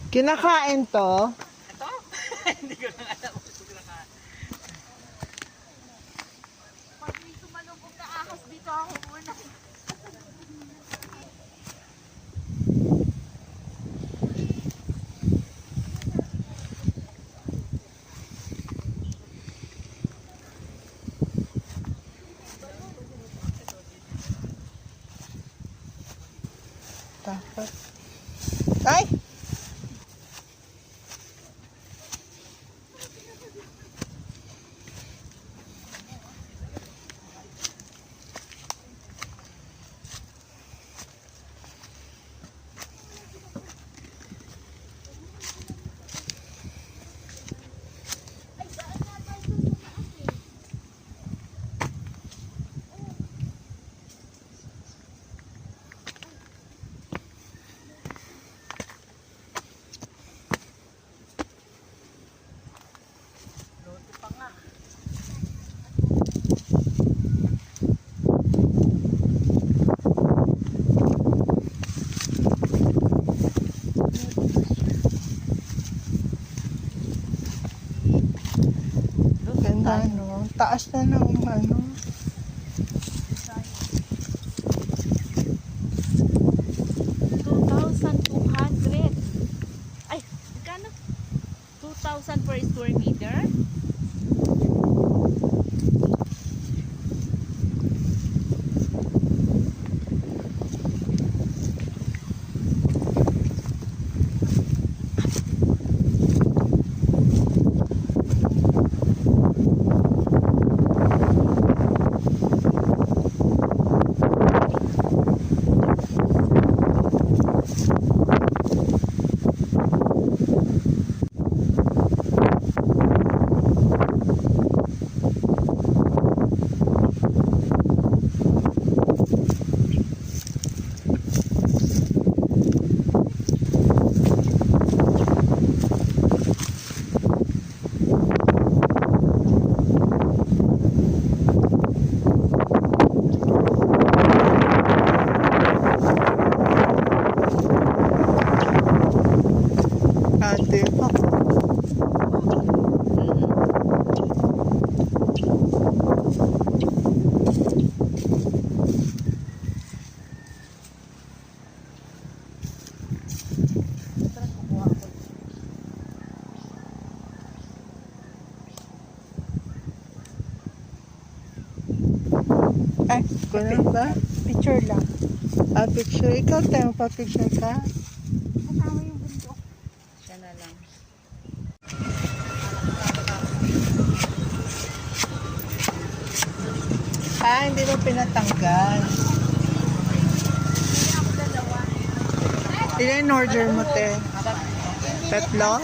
Kinakain to? Ito? Hindi ko lang alam kung kinakain. Pag may sumalubog na ahas dito ako muna. Dapat. Ay! Ganda, no? Taas na ng ano. Ay, magkano? 2,000 per square meter? Ate, ay, ganun ba? Picture lang. Ah, picture. Ikaw tayo, pa-picture ka? Kasama yung bundok. Siya na lang. Ah, hindi mo pinatanggal. Ilan in order mo, te? Tatlo?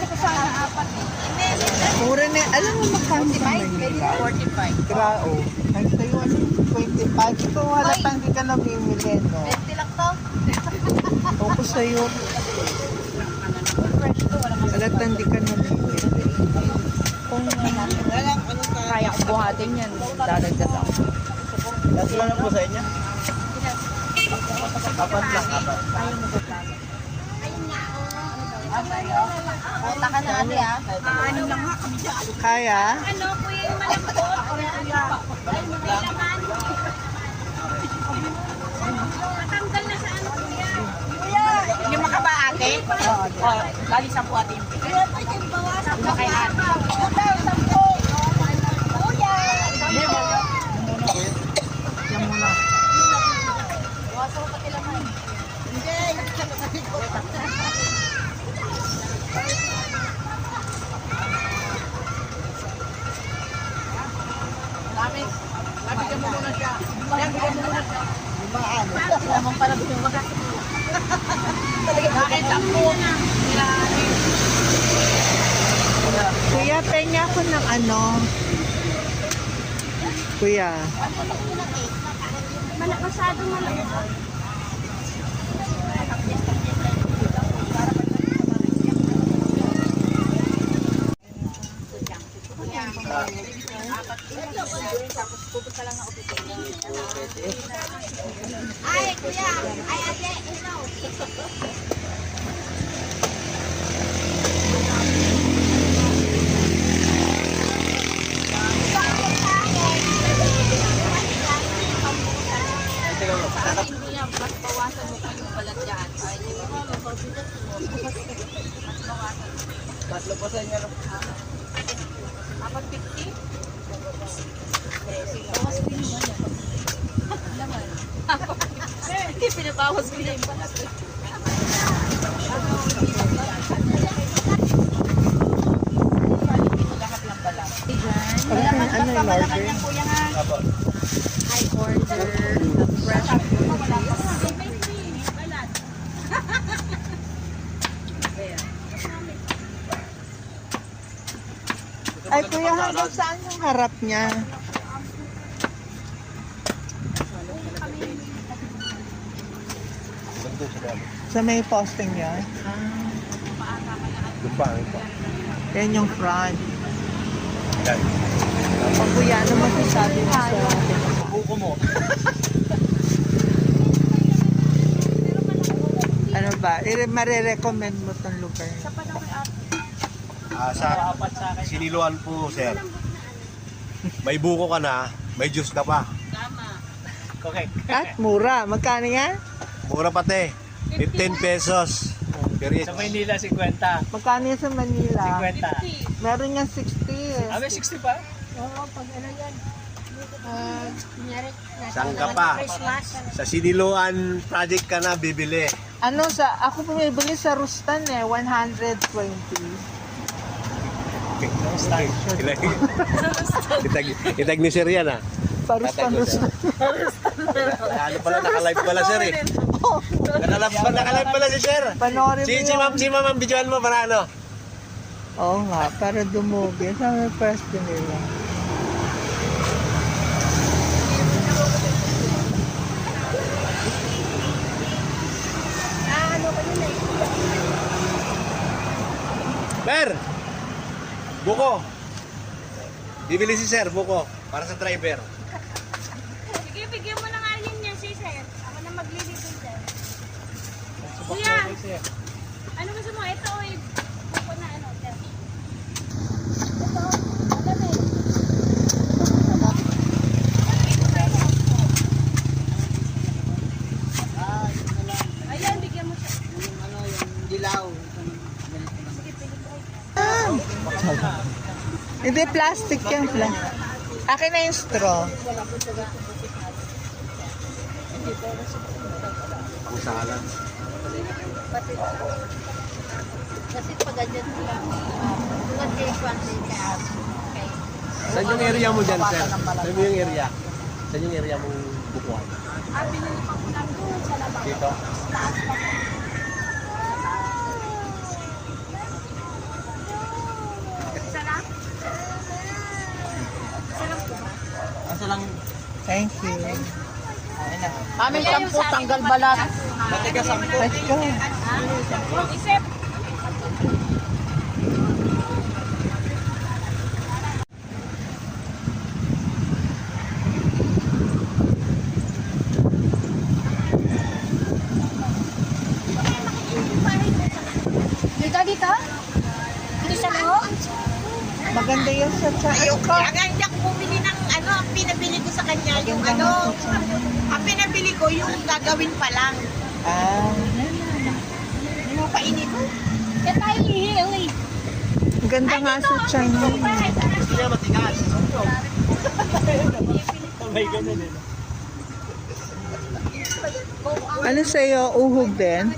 Mura na. Alam mo, makano sa Maynila? 45. Grao. Ay, tayo, ano, 25. Ito, halatang di ka namimili, no? 20 lang to. Focus sa'yo. Halatang di ka namimili. Kung kaya kong buhatin yan, dadagdag ako. Last lang po sa inyo? Apat lang, apat. Punta ka na ate ah. Ano lang ha, kami dyan. Kaya? Ano kuya yung malambot? Ay, may laman. Matanggal na sa ano kuya. Hindi makaba ate? Oo. Bali 10 ate. Kuya, pwede bawasan Ano kay ate? Kuya! Yan muna. Bawasan ko pati laman. Bigyan mo muna siya. Bigyan mo muna siya. Lamang para bigyan mo. Bakit 10 na? Kuya, penga ako ng ano. Kuya. Masyadong malambot. Tapos pupunta lang ako dito. Ay, kuya! Ay, ate! Ikaw! Hindi yan, mas bawasan mo pa yung balat dyan. Ay, hindi mo Tatlo po sa inyo. Apat 50? Bawas ko yung yan. Laman. Hindi, pinabawas ko na yung balat. Lahat ng balat. Ano yung order? Apo. I order fresh Ay, kuya, hanggang saan yung harap niya? Sa may posting niya? Yan yung front. Yan. Pag kuya, ano masasabi mo sa Buko mo. ano ba? Marirecommend mo tong lugar. Sa Siniluan po, sir. May buko ka na, may juice ka pa. Okay. At mura. Magkano yan? Mura pati. 15 pesos. Per each. Sa Maynila, 50. Magkano yan sa Manila? 50. Meron yan 60. Ah, may 60 pa? Saan ka pa? Sa Siniluan project ka na bibili. Ano sa ako bumibili sa Rustan 120. Itag ni sir yan, ah. Parustan Rustan. Ano pala, naka-live pala sir eh. Naka-live pala si sir. Panoorin mo yun. Si ma'am, ang videoan mo para ano? Oo nga, para dumugi. Sa may pwesto nila. Ber! Buko! Bibili si sir, buko. Para sa driver. Sige, bigyan mo na nga yun niya si Sir. Ako na maglilito sir. Kuya! Ano gusto mo? Ito o buko na ano, sir. Ito, madami. Ayan, bigyan mo siya. Hindi, plastic yan. Akin na yung straw. Ang salan. Kasi pag ganyan sila, tungkol kay Kwanzi ka. Saan yung area mo dyan, sir? Saan mo yung area? Saan yung area mong bukuhan? Binili pa ko lang doon sa labas. Dito? Isa lang? Isa lang po ba? Asa lang. Thank you. Amin sampu, tanggal balat. Let's go. Isip. Dito, dito? Dito sa loob? Maganda yan sa Ayoko. Kaya hindi ako bumili ng ano, ang pinabili ko sa kanya, yung ano, ang pinabili ko, yung gagawin pa lang. Ah, Yung mga painit ko. Kaya tayo ihiwi. ang ganda nga sa tiyan mo. Hindi na matigas. May ganun eh. Ano sa'yo? Uhog din?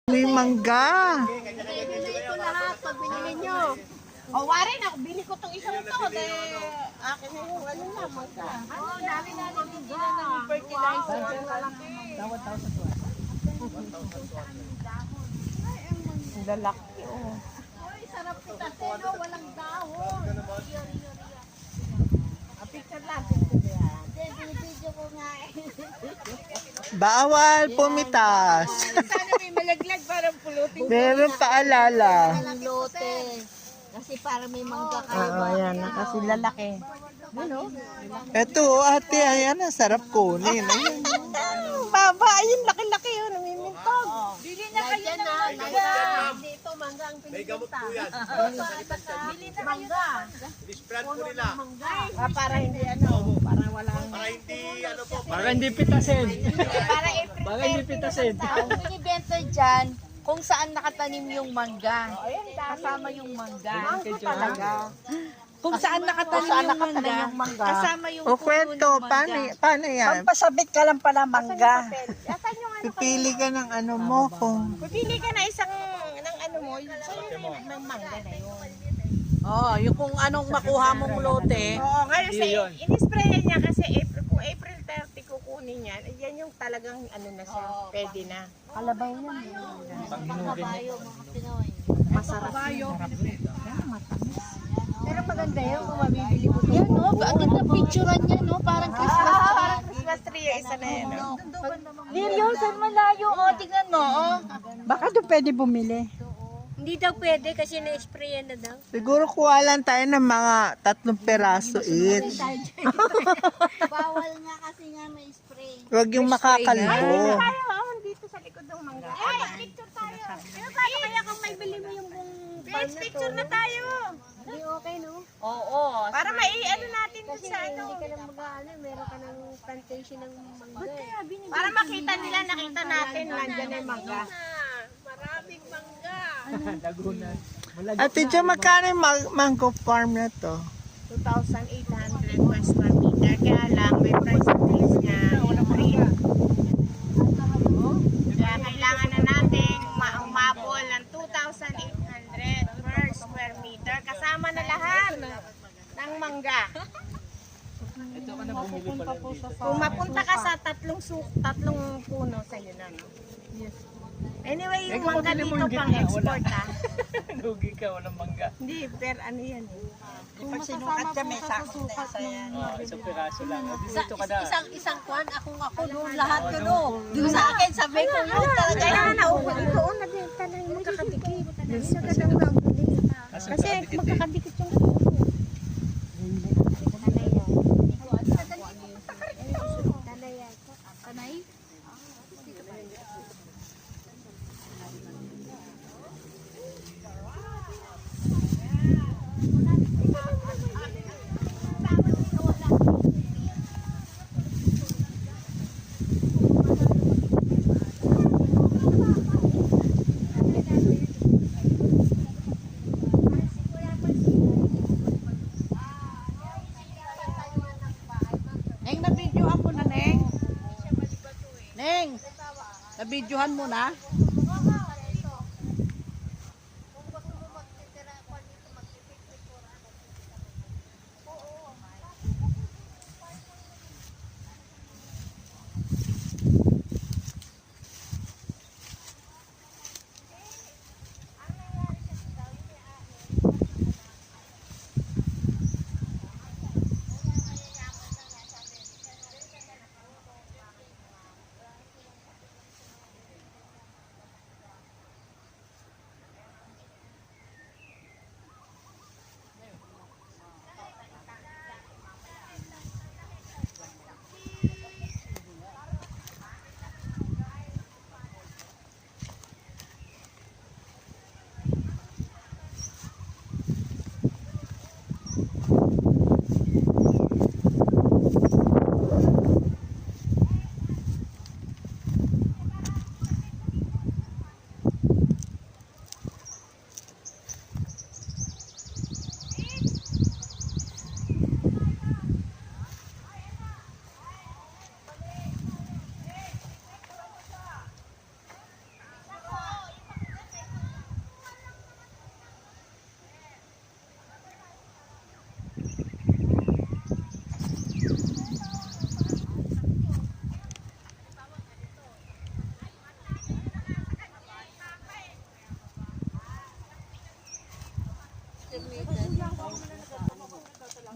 May mangga. Binili ko lahat pag binili nyo. O, Warren, ako, bili ko tong isang to. Akin na yung ano na, magka. Oo, dami na hindi na ng fertilizer. Ang lalaki, oh. Uy, sarap kita, no? Walang dahon. Picture lang, picture yan. Video ko nga eh. Bawal pumitas. Sana may malaglag para pulutin. Meron paalala. Ang lote. Kasi para may mangga kayo. Oo, ayan. Kasi lalaki. Ano? Ito, ate, ayan, ang sarap kunin. Ayan. Baba, ayun, laki-laki yun. Namimintog. Bili na kayo ng mangga. Dito, mangga ang pinipinta. Bili na kayo ng mangga. Para hindi ano, para walang... Para hindi pitasin. Para April Para hindi pitasin. Ang binibenta dyan, kung saan nakatanim yung mangga. Kasama yung mangga. Mangga talaga. Kung saan nakatanim yung mangga, kasama yung O puno kwento, ng mangga. paano yan? Pasabit ka lang pala mangga. Pipili ka ng ano mo kung... Pipili ka na isang ng ano mo, sa'yo na yung mangga na yun. Oh, yung kung anong makuha mong lote. Oo, ngayon sa in-sprayan niya kasi kung April 30 kukunin yan, yan yung talagang ano na siya, pwede na. Kalabay na. Kabayo, mga Pinoy. Masarap. Pero maganda yun kung mabibili mo. Yan, no? Ang ganda picturean niya, no? Parang Christmas. Parang Christmas tree yung isa na yan. no? Liryo, saan malayo? Oh, tignan mo, oh. Baka doon pwede bumili. Hindi daw pwede kasi na-sprayan na daw. Siguro kuha lang tayo ng mga 3 peraso each. Bawal nga kasi nga may spray. Huwag yung makakalbo. Tayo, dito sa likod ng mangga. Ay, picture tayo. Pero paano kaya kung may bili mo yung buong farm na to? Picture na tayo. Hindi okay, no? Oo. Para mai-ano natin dun Kasi sa ano. hindi ka lang mag-ano, meron ka ng plantation ng mangga. Ba't kaya binili? Para makita nila, nakita natin, nandyan na yung mangga. Maraming mangga. Laguna. Ate Jo, magkano yung mango farm na to? 2,800 per square meter. Kaya lang, may price increase niya. Free. Kaya kailangan na natin umabol ng 2,800 per square meter. Kasama na lahat ng mangga. Ito ka na bumili pala dito. Kung mapunta ka sa tatlong puno sa'yo na, no? Anyway, yung mangga dito pang export, ha? Lugi ka, walang mangga. Hindi, pero ano yan, eh. Pag sinukat ka, may sakot na isa yan. Isang piraso lang. Dito ka na. Isang kwan, ako, doon lahat ko, no? Doon sa akin, sabi ko, yun talaga. Kailangan na doon nagbenta na yung magkakadikit. Kasi magkakadikit yung Neng, nabidyohan mo na, Neng. Neng, nabidyohan mo na.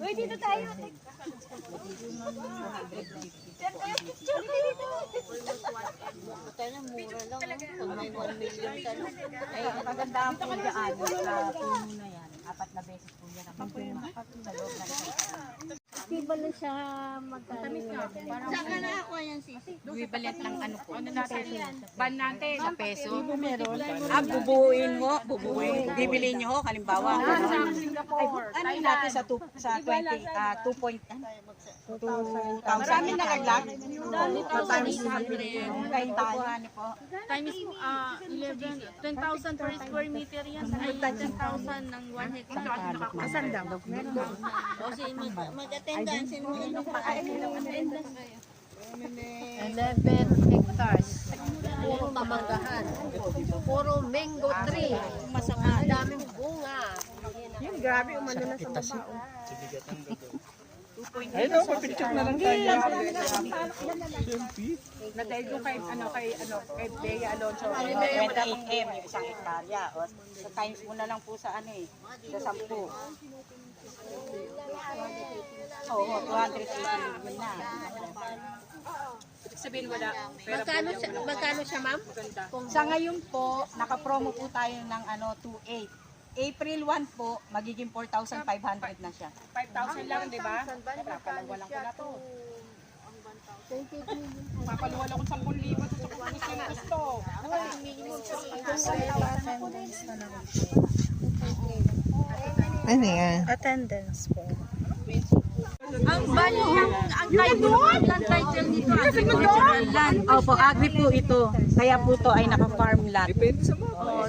Uy, dito tayo. Ang kagandahan po dyan sa puno na yan, 4 na beses po yan ang magbunga sa loob ng isang. Iba lang siya magtamis na. Saan ka nakakuha yan, Sisi? Bumibalit ng ano po, ano natin? Ban natin. Sa peso. Bubuuin mo, bubuuin. Bibili nyo ho, halimbawa. Ano natin sa 2.2,000? Marami na kaglag. 2,000. Kahit tayo po. Times 11, 10,000 per square meter yan. Ay, 10,000 ng 1 hectare. Asan daw? Kasi mag-attendance. Sino mo pa-attendance? 11 hectares. Puro pamanggahan. Puro mango tree. Ang daming bunga. Yun, grabe, umano na sa baba. Ayun o, papicture na lang tayo. Nadahil ko kay Bea Alonso. 28M yung isang hektarya. O, sa times mo na lang po sa ano eh, sa 10. Oo, 280 yun na. Sabihin wala. Magkano siya, ma'am? Sa ngayon po, naka-promo po tayo ng 2.8. April 1 po, magiging 4,500 na siya. 5,000 lang, di ba? Papalawa lang ko na po. Papaluwal ako 10,000 sa gusto. Ano yan? Attendance po. Ang bali, ang title land title nito. Agricultural land. Opo, agri po ito. Kaya po ito ay naka-farm lot.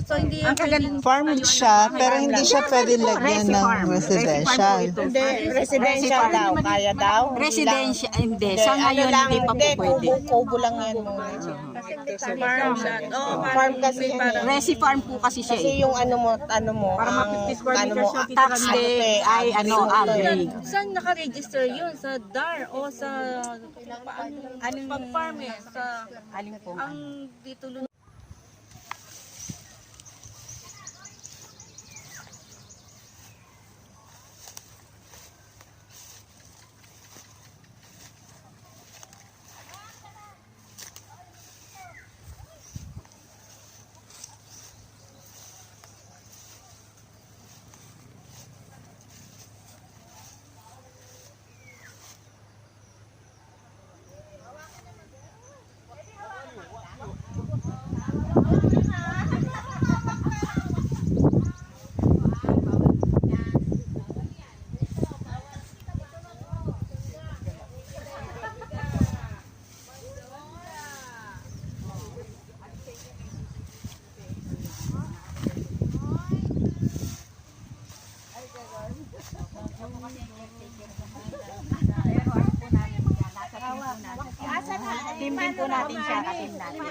So, hindi Ang kaganda. Farm siya, pero hindi siya pwede lagyan ng residential. Hindi, residential daw. Kaya daw. Residential, hindi. Sa ngayon, hindi pa po pwede. Kubo lang yan muna. farm siya. Farm kasi Resi farm po kasi siya eh. yung ano mo, Para ma-50 square meters siya. Tax day ay agri. Saan naka-register yun? Sa DAR o sa pag-farm eh? Sa, Alin po? ang dito Team din po natin siya. Team natin.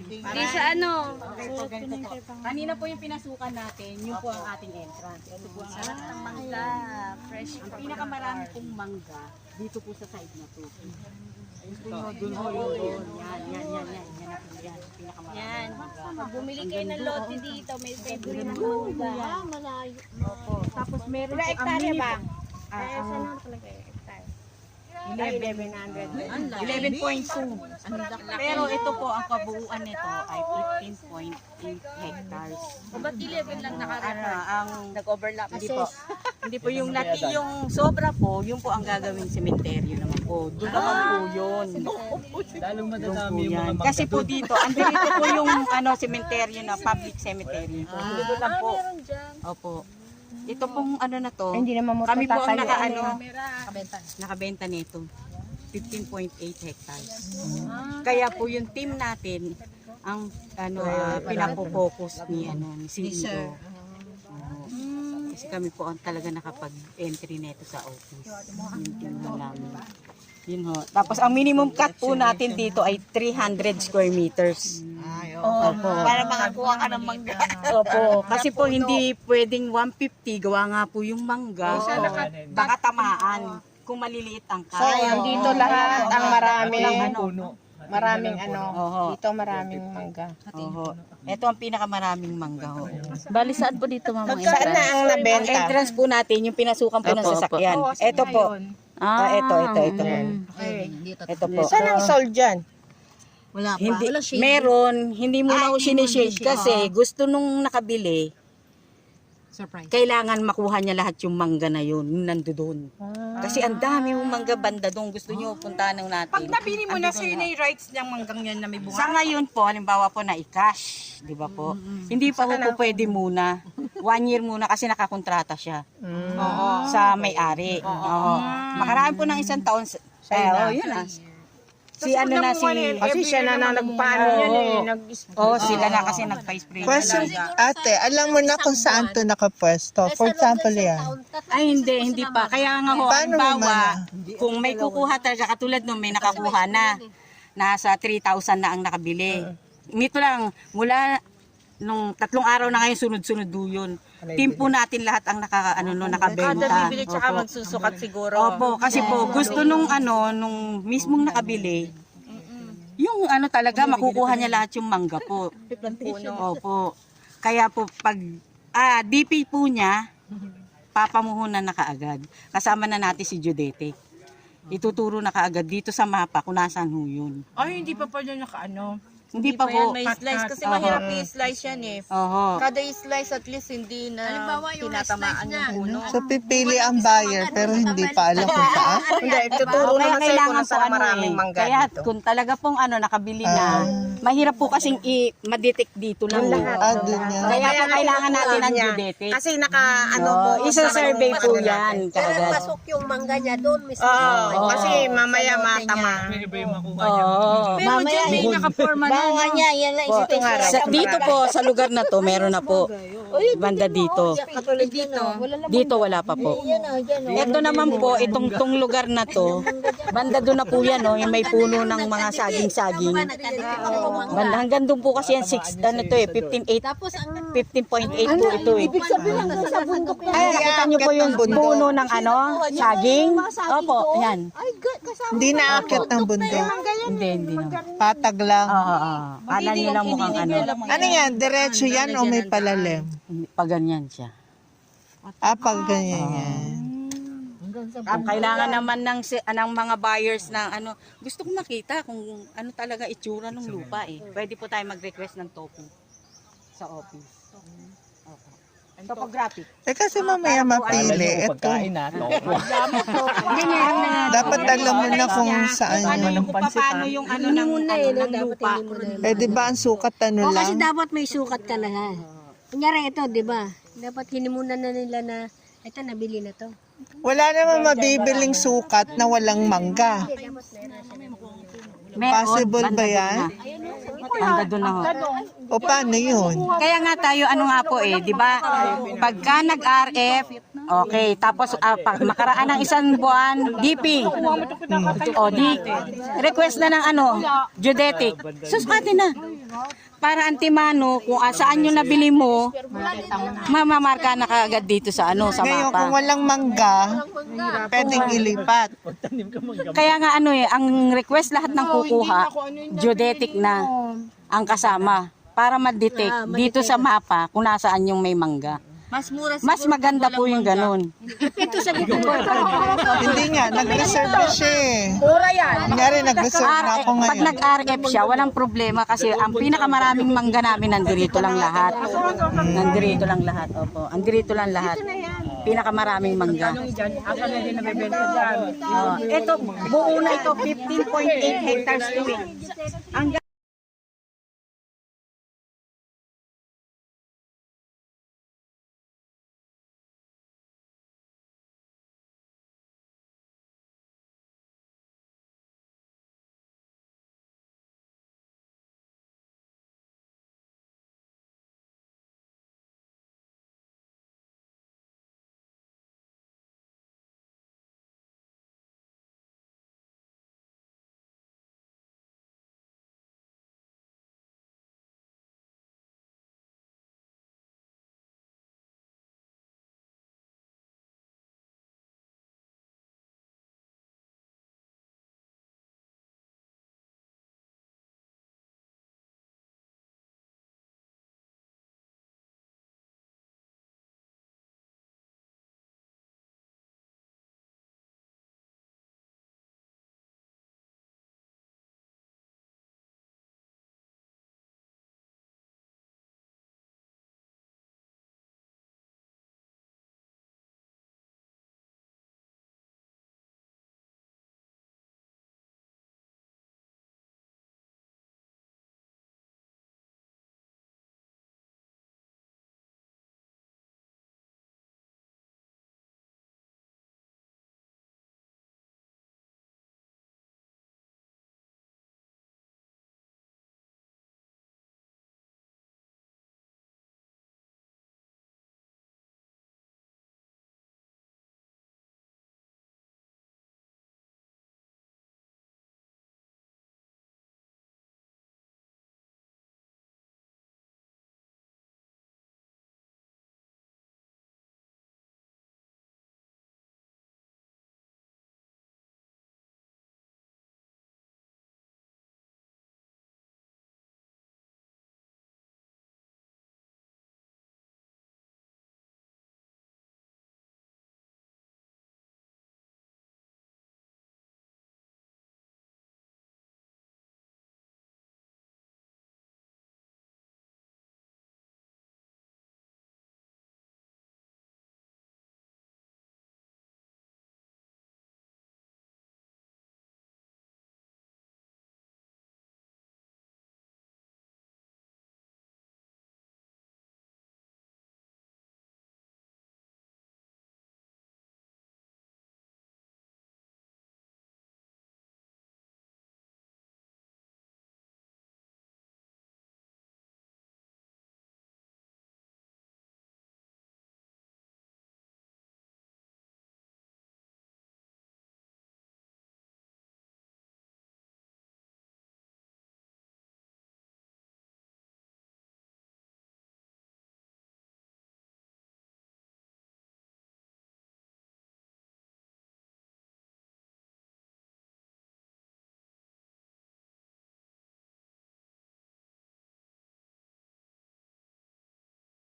Di siya ano. Kanina po yung pinasukan natin, yun po ang ating entrance. Ito po ang sarap ng mangga. Fresh. Ang pinakamarami pong mangga, dito po sa side na to. Doon ho yun. Yan. Yan po yan. Pinakamarami. Yan. Pag bumili kayo ng lote dito, may favorite ng mangga. Malayo. Opo. Tapos meron po ang mini ba? Ang 11.2. Pero ito po, ang kabuuan nito ay 15.8 hectares. Ba't 11 lang naka-refer? Ang nag-overlap, hindi po. Hindi po yung yung sobra po, yun po ang gagawing sementeryo naman po. Doon naman po yun. Lalong Doon po madadami yung mga yan. mangga. Kasi po dito, andito po yung sementeryo na public cemetery. Doon lang po. Opo. Ito pong na to, kami po ang nakabenta nito. 15.8 hectares. Kaya po yung team natin ang pinapo-focus ni CEO. Kasi kami po ang talaga nakapag-entry nito sa office. Yung team namin. Yun ho. Tapos ang minimum cut po natin dito ay 300 square meters. Opo. Para makakuha ka ng mangga. Opo. Kasi po hindi pwedeng 150. Gawa nga po yung mangga. Baka tamaan kung maliliit ang kaya. Dito lahat ang marami. Puno. Maraming ano, Oho. dito maraming mangga. Oho. Ito ang pinakamaraming mangga ho. Bali, saan po dito, ma'am? ang Saan na entrance? ang Ang nabenta? entrance po natin, yung pinasukan po ng Opo, opo. sasakyan. Ito po. Ito. Ito po. Saan ang sold dyan? Wala pa. Hindi, Wala shade. meron, hindi mo na sinishade kasi gusto nung nakabili, Surprise. kailangan makuha niya lahat yung mangga na yun, nandoon. Kasi ang dami yung mangga banda doon, gusto niyo puntahan ng natin. Pag nabili mo na sa'yo na yung rights niyang manggang yan na may bunga. Sa ngayon po, halimbawa po na i-cash, di ba po? Hindi pa po pwede muna. 1 year muna kasi nakakontrata siya. Sa may-ari. Oo. Makaraan po ng 1 taon. Yun na. Si ano na si... Kasi siya na nagpaano yan sila na kasi nagpa-spray. Question, ate, alam mo na kung saan to nakapwesto. For example yan. Ay, hindi pa. Kaya nga ho, Paano mo halimbawa, kung may kukuha talaga, katulad nung may nakakuha na, nasa 3,000 na ang nakabili. Nito lang, mula nung 3 araw na ngayon, sunod-sunod yun. Team po natin lahat ang nakabenta. Kada bibili tsaka magsusukat siguro. Opo, kasi po, gusto nung nung mismong nakabili, yung talaga, makukuha niya lahat yung mangga po. Opo. Kaya po, pag DP po niya, papamuhunan na kaagad. Kasama na natin si Judete. Ituturo na kaagad dito sa mapa kung nasaan ho yun. Ay, hindi pa pala nakaano. Hindi pa Yan, po. may slice kasi mahirap i-slice yan eh. Oho. Kada i-slice at least hindi na Halimbawa, yung tinatamaan na-slice yung puno. So pipili ang buyer pero hindi pa alam kung saan. Hindi, tuturo Kaya naman sa'yo kung kailangan po nasaan maraming mangga kaya dito. kung talaga pong nakabili na, mahirap po kasing ma-detect dito lang. Doon yan. Kaya po kailangan natin ang Judete. Kasi po, Isa-survey po yan. Pero Kaagad. pasok yung mangga niya doon mismo. kasi mamaya matama. May iba yung makuha niya. Oo. Pero dyan may nakaporma na. Bawa niya, yan lang Dito po, sa lugar na to, meron na po. Banda dito. Katulad dito. Dito wala pa po. Yan o, yan o. Ito naman po, itong lugar na to, banda doon na po yan, yung may puno ng mga saging-saging. Banda, hanggang doon po kasi yan, 15.8. Tapos ang 15.8 po ito eh. ibig sabihin lang sa bundok yan. Ay, nakita niyo po yung puno ng saging? Opo, yan. Ay, kasama. Hindi naakyat ng bundok. Hindi na. Patag lang. Kala niyo lang mukhang Ano yan? Diretso yan o may palalim? pag ganyan siya. Pag ganyan yan. Kailangan naman ng mga buyers na gusto ko makita kung ano talaga itsura ng lupa eh. Pwede po tayo mag-request ng topo sa office. Topographic. Kasi mamaya mapili. Ito. Pagkain na, topo. Dapat alam mo na kung saan yun. Kung paano yung ng lupa. Di ba ang sukat O kasi lang? dapat may sukat ka na ha. Kunyari ito, di ba? Dapat hinimunan na nila na ito, nabili na to. Wala naman mabibiling sukat na walang mangga. Possible ba yan? Banda doon na ho. O paano yun? Kaya nga tayo, nga po di ba? Pagka nag-RF, okay, tapos pag makaraan ng 1 buwan, DP. Request na ng geodetic. Susukatin na. Para antimano, kung saan yung nabili mo, mamamarka na kaagad dito sa sa Ngayon, kung mapa. walang mangga, pwedeng ilipat. Kaya nga ang request lahat ng kukuha, geodetic na ang kasama para ma-detect dito sa mapa kung nasaan yung may mangga. Mas mura Mas maganda po yung ganun. ito sa dito. Hindi nga, nag-reserve na siya eh. Kunyari, nag-reserve na ako Pag ngayon. nag-RF siya, walang problema kasi ang pinakamaraming mangga namin nandirito lang lahat. Nandirito lang lahat, opo. Andirito lang lahat. Pinakamaraming mangga. Ito, buo na ito, 15.8 hectares to eh.